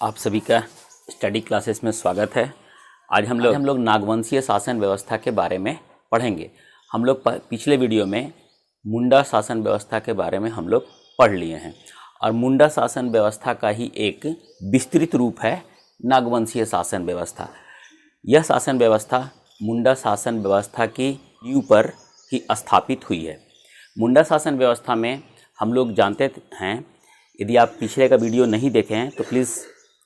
आप सभी का स्टडी क्लासेस में स्वागत है। आज हम लोग नागवंशीय शासन व्यवस्था के बारे में पढ़ेंगे। हम लोग पिछले वीडियो में मुंडा शासन व्यवस्था के बारे में हम लोग पढ़ लिए हैं और मुंडा शासन व्यवस्था का ही एक विस्तृत रूप है नागवंशीय शासन व्यवस्था। यह शासन व्यवस्था मुंडा शासन व्यवस्था की नींव पर ही स्थापित हुई है। मुंडा शासन व्यवस्था में हम लोग जानते हैं, यदि आप पिछले का वीडियो नहीं देखे हैं तो प्लीज़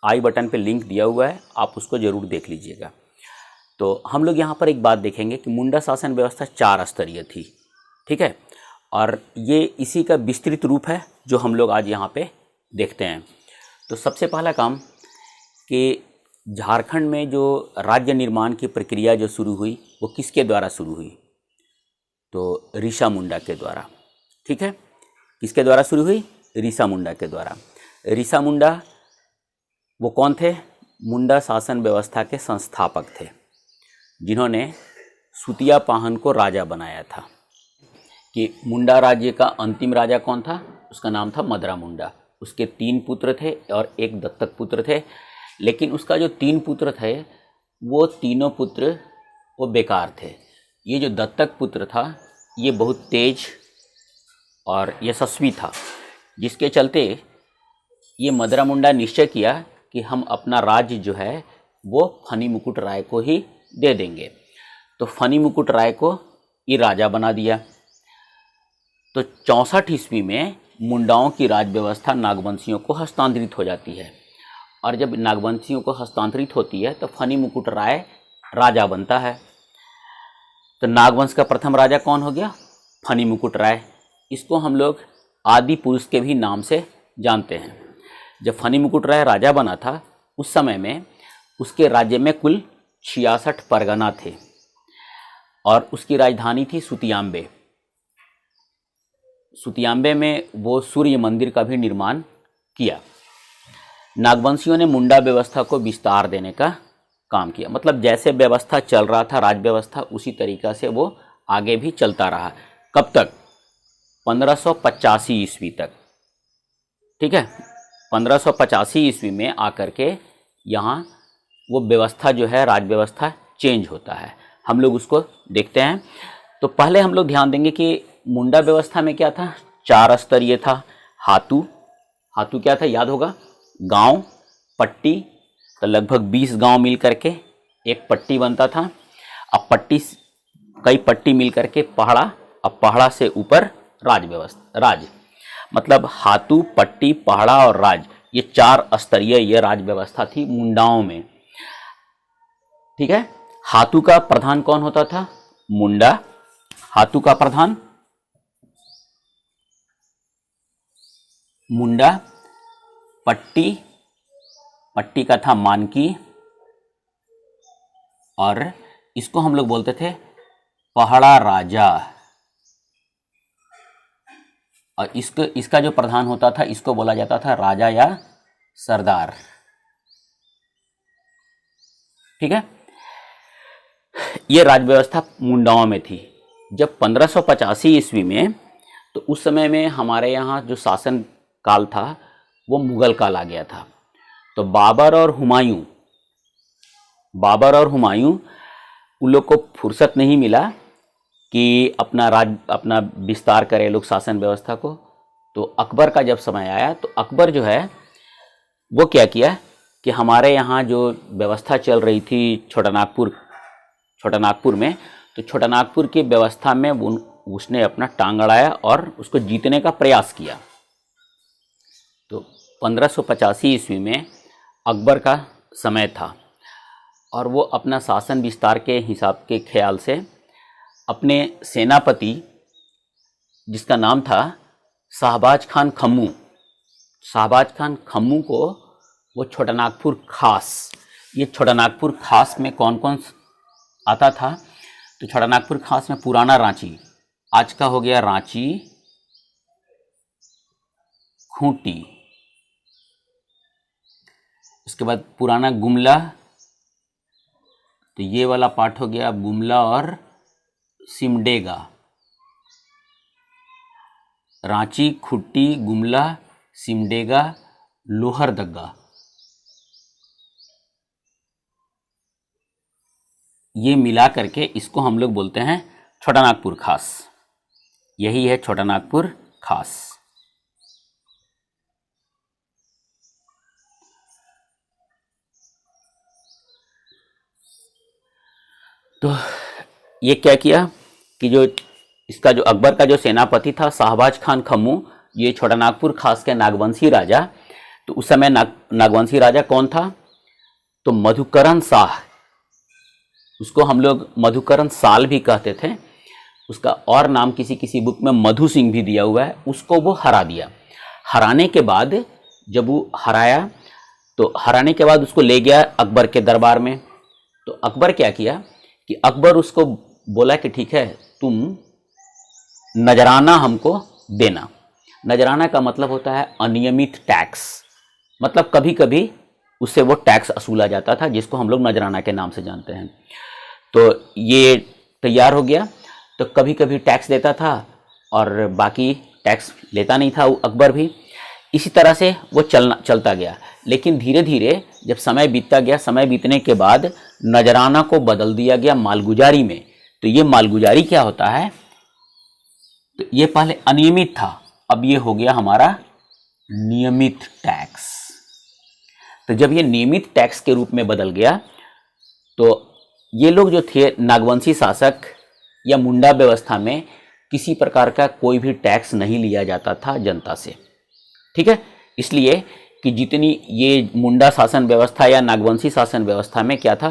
आई बटन पे लिंक दिया हुआ है, आप उसको ज़रूर देख लीजिएगा। तो हम लोग यहाँ पर एक बात देखेंगे कि मुंडा शासन व्यवस्था 4 स्तरीय थी, ठीक है, और ये इसी का विस्तृत रूप है जो हम लोग आज यहाँ पे देखते हैं। तो सबसे पहला काम कि झारखंड में जो राज्य निर्माण की प्रक्रिया जो शुरू हुई वो किसके द्वारा शुरू हुई? तो ऋषा मुंडा के द्वारा, ठीक है। किसके द्वारा शुरू हुई? ऋषा मुंडा के द्वारा। ऋषा मुंडा वो कौन थे? मुंडा शासन व्यवस्था के संस्थापक थे, जिन्होंने सुतिया पाहन को राजा बनाया था। कि मुंडा राज्य का अंतिम राजा कौन था? उसका नाम था मदरा मुंडा। उसके 3 पुत्र थे और एक दत्तक पुत्र थे, लेकिन उसका जो 3 पुत्र थे वो तीनों पुत्र वो बेकार थे। ये जो दत्तक पुत्र था ये बहुत तेज और यशस्वी था, जिसके चलते ये मदरा मुंडा निश्चय किया कि हम अपना राज्य जो है वो फनी मुकुट राय को ही दे देंगे। तो फनी मुकुट राय को ये राजा बना दिया। तो 64 ईस्वी में मुंडाओं की राज व्यवस्था नागवंशियों को हस्तांतरित हो जाती है, और जब नागवंशियों को हस्तांतरित होती है तो फनी मुकुट राय राजा बनता है। तो नागवंश का प्रथम राजा कौन हो गया? फनी मुकुट राय। इसको हम लोग आदि पुरुष के भी नाम से जानते हैं। जब फनी मुकुट राय राजा बना था उस समय में उसके राज्य में कुल 66 परगना थे और उसकी राजधानी थी सुतियांबे। सुतियांबे में वो सूर्य मंदिर का भी निर्माण किया। नागवंशियों ने मुंडा व्यवस्था को विस्तार देने का काम किया, मतलब जैसे व्यवस्था चल रहा था राज व्यवस्था उसी तरीक़ा से वो आगे भी चलता रहा। कब तक? 1585 ईस्वी तक, ठीक है। 1585 ईस्वी में आकर के यहाँ वो व्यवस्था जो है राज व्यवस्था चेंज होता है। हम लोग उसको देखते हैं। तो पहले हम लोग ध्यान देंगे कि मुंडा व्यवस्था में क्या था? 4 स्तरीय था। हातू क्या था? याद होगा, गांव, पट्टी। तो लगभग 20 गांव मिल करके एक पट्टी बनता था। अब कई पट्टी मिल करके पहाड़ा, अब पहाड़ा से ऊपर राज व्यवस्था, राज मतलब हातू, पट्टी, पहाड़ा और राज, ये 4 स्तरीय ये राज व्यवस्था थी मुंडाओं में, ठीक है। हातू का प्रधान कौन होता था? मुंडा। हातू का प्रधान मुंडा। पट्टी का था मानकी, और इसको हम लोग बोलते थे पहाड़ा राजा। और इसका जो प्रधान होता था इसको बोला जाता था राजा या सरदार, ठीक है। ये राज व्यवस्था मुंडाओं में थी। जब 1585 ईस्वी में, तो उस समय में हमारे यहाँ जो शासन काल था वो मुगल काल आ गया था। तो बाबर और हुमायूं उन लोग को फुर्सत नहीं मिला कि अपना विस्तार करे लोग शासन व्यवस्था को। तो अकबर का जब समय आया तो अकबर जो है वो क्या किया कि हमारे यहाँ जो व्यवस्था चल रही थी छोटा नागपुर में, तो छोटा नागपुर की व्यवस्था में उसने अपना टांग अड़ाया और उसको जीतने का प्रयास किया। तो 1585 ईस्वी में अकबर का समय था और वो अपना शासन विस्तार के हिसाब के ख्याल से अपने सेनापति, जिसका नाम था शाहबाज खान खम्मू को वो छोटा नागपुर खास, ये छोटा नागपुर खास में कौन कौन आता था? तो छोटा नागपुर खास में पुराना रांची, आज का हो गया रांची, खूंटी, उसके बाद पुराना गुमला, तो ये वाला पार्ट हो गया गुमला और सिमडेगा। रांची, खुट्टी, गुमला, सिमडेगा, लोहरदगा, ये मिला करके इसको हम लोग बोलते हैं छोटा नागपुर खास। यही है छोटा नागपुर खास। तो ये क्या किया कि जो इसका जो अकबर का जो सेनापति था शाहबाज खान खम्मू, ये छोटा नागपुर खास के नागवंशी राजा, तो उस समय नागवंशी राजा कौन था? तो मधुकरण शाह, उसको हम लोग मधुकरण साल भी कहते थे, उसका और नाम किसी किसी बुक में मधु सिंह भी दिया हुआ है। उसको वो हरा दिया। हराने के बाद जब वो हराया तो हराने के बाद उसको ले गया अकबर के दरबार में। तो अकबर क्या किया कि अकबर उसको बोला कि ठीक है, तुम नजराना हमको देना। नजराना का मतलब होता है अनियमित टैक्स, मतलब कभी कभी उससे वो टैक्स वसूला जाता था, जिसको हम लोग नजराना के नाम से जानते हैं। तो ये तैयार हो गया। तो कभी कभी टैक्स देता था और बाकी टैक्स लेता नहीं था अकबर भी। इसी तरह से वो चलता गया। लेकिन धीरे धीरे जब समय बीतता गया, समय बीतने के बाद नजराना को बदल दिया गया मालगुजारी में। तो ये मालगुजारी क्या होता है? तो ये पहले अनियमित था, अब ये हो गया हमारा नियमित टैक्स। तो जब ये नियमित टैक्स के रूप में बदल गया तो ये लोग जो थे नागवंशी शासक या मुंडा व्यवस्था में किसी प्रकार का कोई भी टैक्स नहीं लिया जाता था जनता से। ठीक है, इसलिए कि जितनी ये मुंडा शासन व्यवस्था या नागवंशी शासन व्यवस्था में क्या था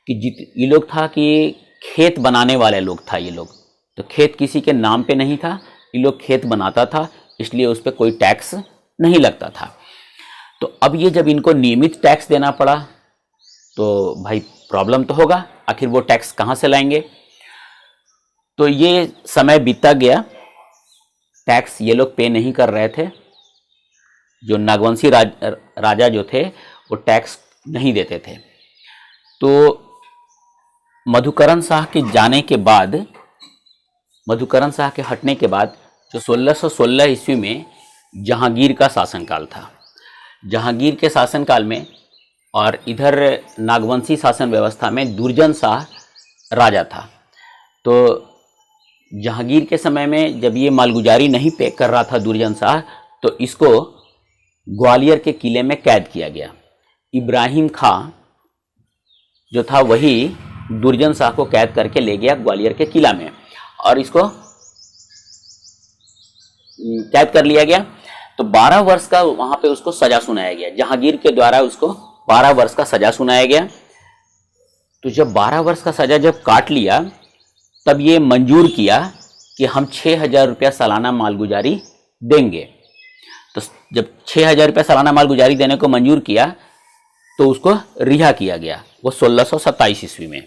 कि ये लोग था कि खेत बनाने वाले लोग था ये लोग। तो खेत किसी के नाम पे नहीं था, ये लोग खेत बनाता था, इसलिए उस पर कोई टैक्स नहीं लगता था। तो अब ये जब इनको नियमित टैक्स देना पड़ा तो भाई प्रॉब्लम तो होगा, आखिर वो टैक्स कहाँ से लाएंगे? तो ये समय बीतता गया, टैक्स ये लोग पे नहीं कर रहे थे। जो नागवंशी राजा जो थे वो टैक्स नहीं देते थे। तो मधुकरण शाह के जाने के बाद, मधुकरण शाह के हटने के बाद जो 1616 ईस्वी में जहांगीर का शासनकाल था। जहांगीर के शासनकाल में और इधर नागवंशी शासन व्यवस्था में दुर्जन शाह राजा था। तो जहांगीर के समय में जब ये मालगुजारी नहीं पे कर रहा था दुर्जन शाह, तो इसको ग्वालियर के किले में कैद किया गया। इब्राहिम खां जो था वही दुर्जन शाह को कैद करके ले गया ग्वालियर के किला में और इसको कैद कर लिया गया। तो 12 वर्ष का वहां पे उसको सजा सुनाया गया। जहांगीर के द्वारा उसको 12 वर्ष का सजा सुनाया गया। तो जब 12 वर्ष का सजा जब काट लिया तब ये मंजूर किया कि हम 6,000 रुपया सालाना मालगुजारी देंगे। तो जब 6,000 रुपया सालाना मालगुजारी देने को मंजूर किया तो उसको रिहा किया गया, वो 1627 ईस्वी में।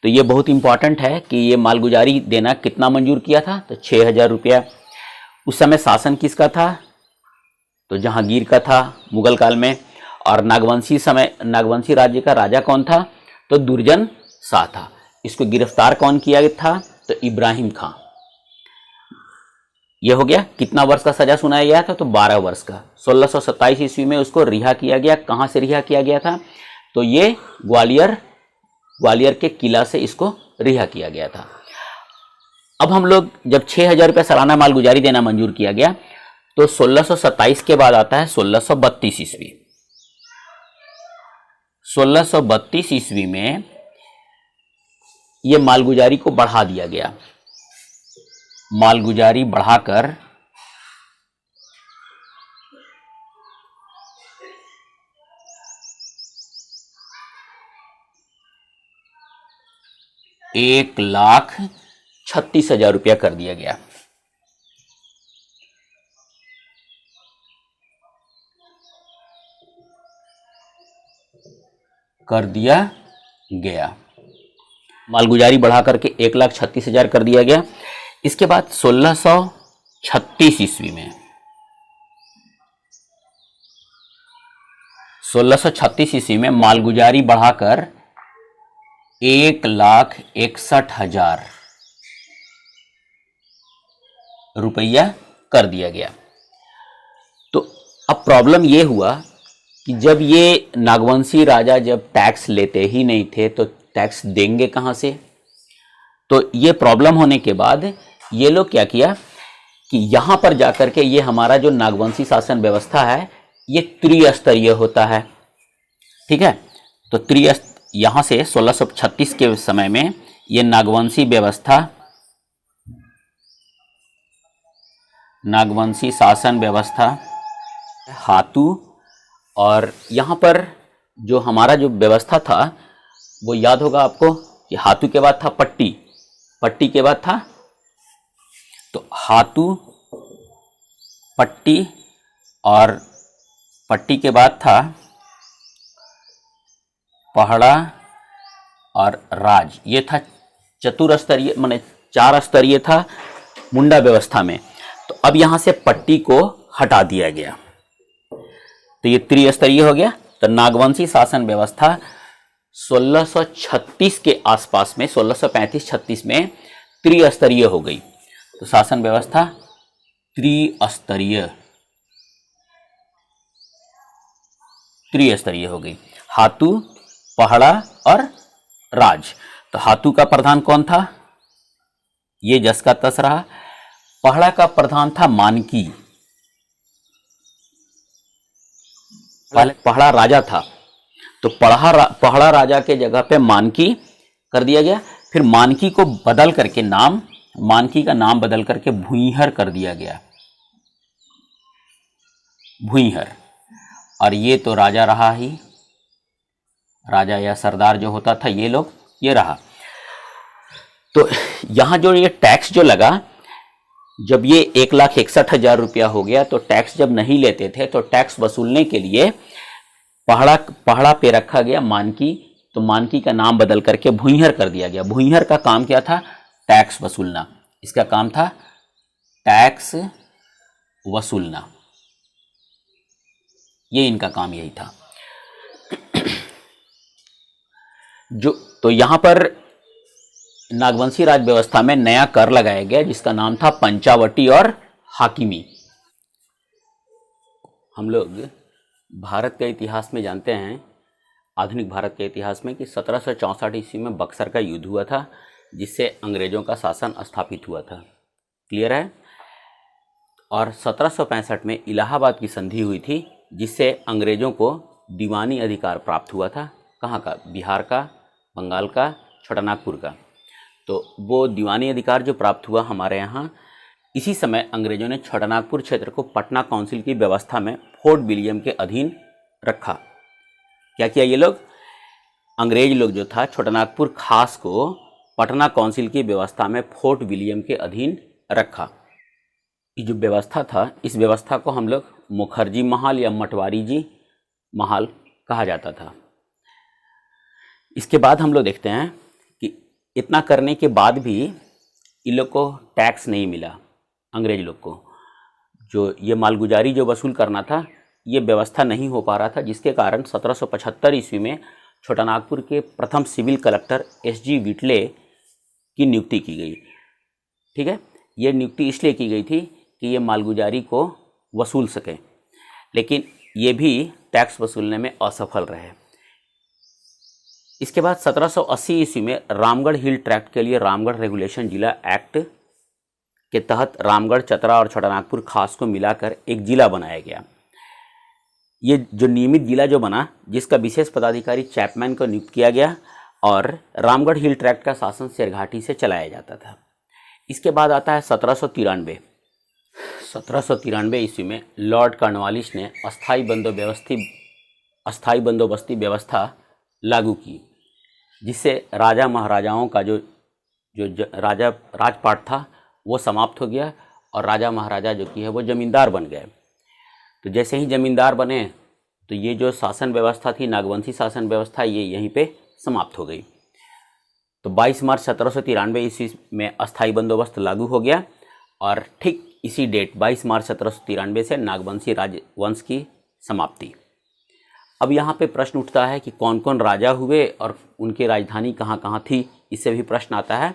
तो ये बहुत इंपॉर्टेंट है कि ये मालगुजारी देना कितना मंजूर किया था, तो 6,000 रुपया। उस समय शासन किसका था? तो जहांगीर का था मुगल काल में। और नागवंशी राज्य का राजा कौन था? तो दुर्जन शाह था। इसको गिरफ्तार कौन किया था? तो इब्राहिम खां। यह हो गया। कितना वर्ष का सजा सुनाया गया था? तो 12 वर्ष का। 1627 ईस्वी में उसको रिहा किया गया। कहां से रिहा किया गया था? तो ये ग्वालियर के किला से इसको रिहा किया गया था। अब हम लोग जब 6,000 रुपया सालाना मालगुजारी देना मंजूर किया गया तो 1627 के बाद आता है 1632 ईस्वी। 1632 ईस्वी में ये मालगुजारी को बढ़ा दिया गया। मालगुजारी बढ़ाकर 1,36,000 रुपया कर दिया गया। मालगुजारी बढ़ा करके 1,36,000 कर दिया गया। इसके बाद 1636 ईस्वी में 1636 ईस्वी में मालगुजारी बढ़ाकर 1,61,000 रुपया कर दिया गया। तो अब प्रॉब्लम ये हुआ कि जब ये नागवंशी राजा जब टैक्स लेते ही नहीं थे तो टैक्स देंगे कहाँ से? तो ये प्रॉब्लम होने के बाद ये लोग क्या किया कि यहाँ पर जाकर के ये हमारा जो नागवंशी शासन व्यवस्था है ये त्रिस्तरीय होता है। ठीक है, तो यहाँ से 1636 के समय में ये नागवंशी व्यवस्था, नागवंशी शासन व्यवस्था हातू, और यहाँ पर जो हमारा जो व्यवस्था था वो याद होगा आपको कि हातू के बाद था पट्टी, पट्टी के बाद था, तो हातू, पट्टी, और पट्टी के बाद था पहड़ा और राज। ये था चतुर्स्तरीय, माने 4 स्तरीय था मुंडा व्यवस्था में। तो अब यहाँ से पट्टी को हटा दिया गया तो ये त्रिस्तरीय हो गया। तो नागवंशी शासन व्यवस्था 1636 के आसपास में, 1635-36 में त्रिस्तरीय हो गई। तो शासन व्यवस्था त्रिस्तरीय हो गई। हातू, पहड़ा और राज। तो हातू का प्रधान कौन था? ये जस का तस रहा। पहड़ा का प्रधान था मानकी, पहड़ा राजा था, तो पहड़ा राजा के जगह पे मानकी कर दिया गया। फिर मानकी को बदल करके मानकी का नाम बदल करके भूइहर कर दिया गया, भूइहर। और ये तो राजा रहा ही, राजा या सरदार जो होता था ये लोग, ये रहा। तो यहां जो ये टैक्स जो लगा, जब ये 1,61,000 रुपया हो गया तो टैक्स जब नहीं लेते थे तो टैक्स वसूलने के लिए पहड़ा पे रखा गया मानकी, तो मानकी का नाम बदल करके भूइहर कर दिया गया। भूइहर का काम क्या था? टैक्स वसूलना। इसका काम था टैक्स वसूलना, ये इनका काम यही था। तो यहां पर नागवंशी राज व्यवस्था में नया कर लगाया गया जिसका नाम था पंचावटी और हाकिमी। हम लोग भारत के इतिहास में जानते हैं, आधुनिक भारत के इतिहास में, कि 1764 ईस्वी में बक्सर का युद्ध हुआ था जिससे अंग्रेजों का शासन स्थापित हुआ था। क्लियर है? और 1765 में इलाहाबाद की संधि हुई थी जिससे अंग्रेजों को दीवानी अधिकार प्राप्त हुआ था। कहाँ का? बिहार का, बंगाल का, छोटानागपुर का। तो वो दीवानी अधिकार जो प्राप्त हुआ हमारे यहाँ, इसी समय अंग्रेजों ने छोटानागपुर क्षेत्र को पटना काउंसिल की व्यवस्था में फोर्ट विलियम के अधीन रखा। क्या किया ये लोग? अंग्रेज लोग जो था छोटानागपुर खास को पटना काउंसिल की व्यवस्था में फोर्ट विलियम के अधीन रखा। ये जो व्यवस्था था, इस व्यवस्था को हम लोग मुखर्जी महाल या मटवारी जी महाल कहा जाता था। इसके बाद हम लोग देखते हैं कि इतना करने के बाद भी इन लोग को टैक्स नहीं मिला। अंग्रेज लोग को जो ये मालगुजारी जो वसूल करना था, ये व्यवस्था नहीं हो पा रहा था, जिसके कारण 1775 ईस्वी में छोटानागपुर के प्रथम सिविल कलेक्टर SG विटले की नियुक्ति की गई। ठीक है, ये नियुक्ति इसलिए की गई थी कि ये मालगुजारी को वसूल सके, लेकिन ये भी टैक्स वसूलने में असफल रहे। इसके बाद 1780 ईस्वी में रामगढ़ हिल ट्रैक्ट के लिए रामगढ़ रेगुलेशन जिला एक्ट के तहत रामगढ़, चतरा और छोटानागपुर खास को मिलाकर एक जिला बनाया गया। ये जो नियमित जिला जो बना, जिसका विशेष पदाधिकारी चैपमैन को नियुक्त किया गया, और रामगढ़ हिल ट्रैक्ट का शासन शेरघाटी से चलाया जाता था। इसके बाद आता है 1793 ईस्वी में लॉर्ड कॉर्नवालिस ने अस्थाई बंदोबस्ती व्यवस्था लागू की, जिससे राजा महाराजाओं का जो राजपाट था वो समाप्त हो गया और राजा महाराजा जो कि है वो जमींदार बन गए। तो जैसे ही जमींदार बने तो ये जो शासन व्यवस्था थी, नागवंशी शासन व्यवस्था, ये यहीं पे समाप्त हो गई। तो 22 मार्च 1793 ईस्वी में अस्थाई बंदोबस्त लागू हो गया और ठीक इसी डेट 22 मार्च 1793 से नागवंशी राजवंश की समाप्ति। अब यहाँ पे प्रश्न उठता है कि कौन कौन राजा हुए और उनकी राजधानी कहाँ कहाँ थी, इससे भी प्रश्न आता है।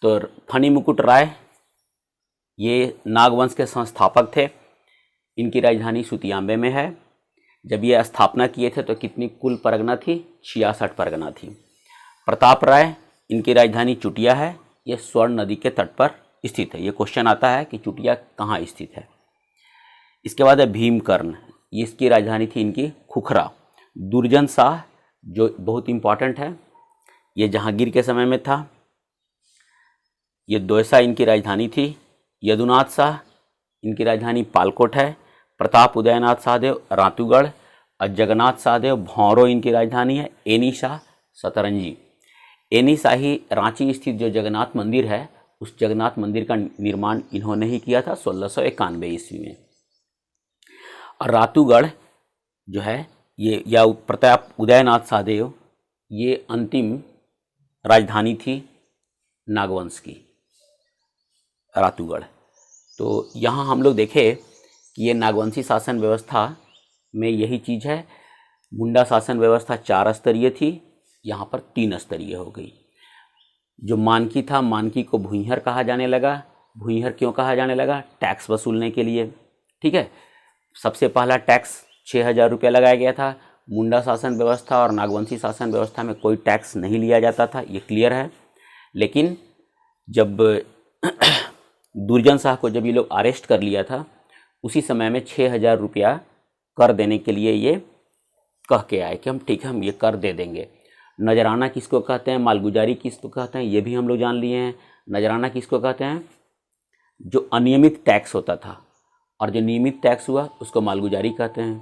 तो फनी मुकुट राय ये नागवंश के संस्थापक थे। इनकी राजधानी सुतियांबे में है। जब ये स्थापना किए थे तो कितनी कुल परगना थी? 66 परगना थी। प्रताप राय, इनकी राजधानी चुटिया है, ये स्वर्ण नदी के तट पर स्थित है। ये क्वेश्चन आता है कि चुटिया कहाँ स्थित है। इसके बाद है भीमकर्ण, इसकी राजधानी थी इनकी खुखरा। दुर्जन शाह जो बहुत इंपॉर्टेंट है, ये जहांगीर के समय में था, ये दौसा इनकी राजधानी थी। यदुनाथ शाह, इनकी राजधानी पालकोट है। प्रताप उदयनाथ शाहदेव रातूगढ़ और जगन्नाथ शाहदेव भौरों इनकी राजधानी है। एनी शाह सतरंजी, एनी शाही रांची स्थित जो जगन्नाथ मंदिर है, उस जगन्नाथ मंदिर का निर्माण इन्होंने ही किया था 1691 ईस्वी में। और रातूगढ़ जो है ये, या प्रताप उदयनाथ शाहदेव, ये अंतिम राजधानी थी नागवंश की, रातूगढ़। तो यहाँ हम लोग देखें कि ये नागवंशी शासन व्यवस्था में यही चीज़ है। मुंडा शासन व्यवस्था 4 स्तरीय थी, यहाँ पर 3 स्तरीय हो गई। जो मानकी था, मानकी को भूंइहर कहा जाने लगा। भूंइहर क्यों कहा जाने लगा? टैक्स वसूलने के लिए, ठीक है। सबसे पहला टैक्स 6000 रुपया लगाया गया था। मुंडा शासन व्यवस्था और नागवंशी शासन व्यवस्था में कोई टैक्स नहीं लिया जाता था, ये क्लियर है। लेकिन जब दुर्जन शाह को जब ये लोग अरेस्ट कर लिया था, उसी समय में 6000 रुपया कर देने के लिए ये कह के आए कि हम ठीक है, हम ये कर दे देंगे। नजराना किसको कहते हैं, मालगुजारी किसको कहते हैं, ये भी हम लोग जान लिए हैं। नजराना किसको कहते हैं? जो अनियमित टैक्स होता था, और जो नियमित टैक्स हुआ उसको मालगुजारी कहते हैं।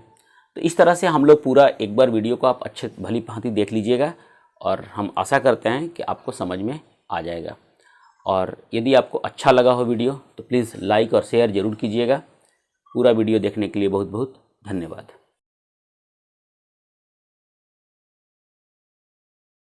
तो इस तरह से हम लोग पूरा एक बार वीडियो को आप अच्छे भली भांति देख लीजिएगा, और हम आशा करते हैं कि आपको समझ में आ जाएगा। और यदि आपको अच्छा लगा हो वीडियो तो प्लीज़ लाइक और शेयर ज़रूर कीजिएगा। पूरा वीडियो देखने के लिए बहुत बहुत धन्यवाद।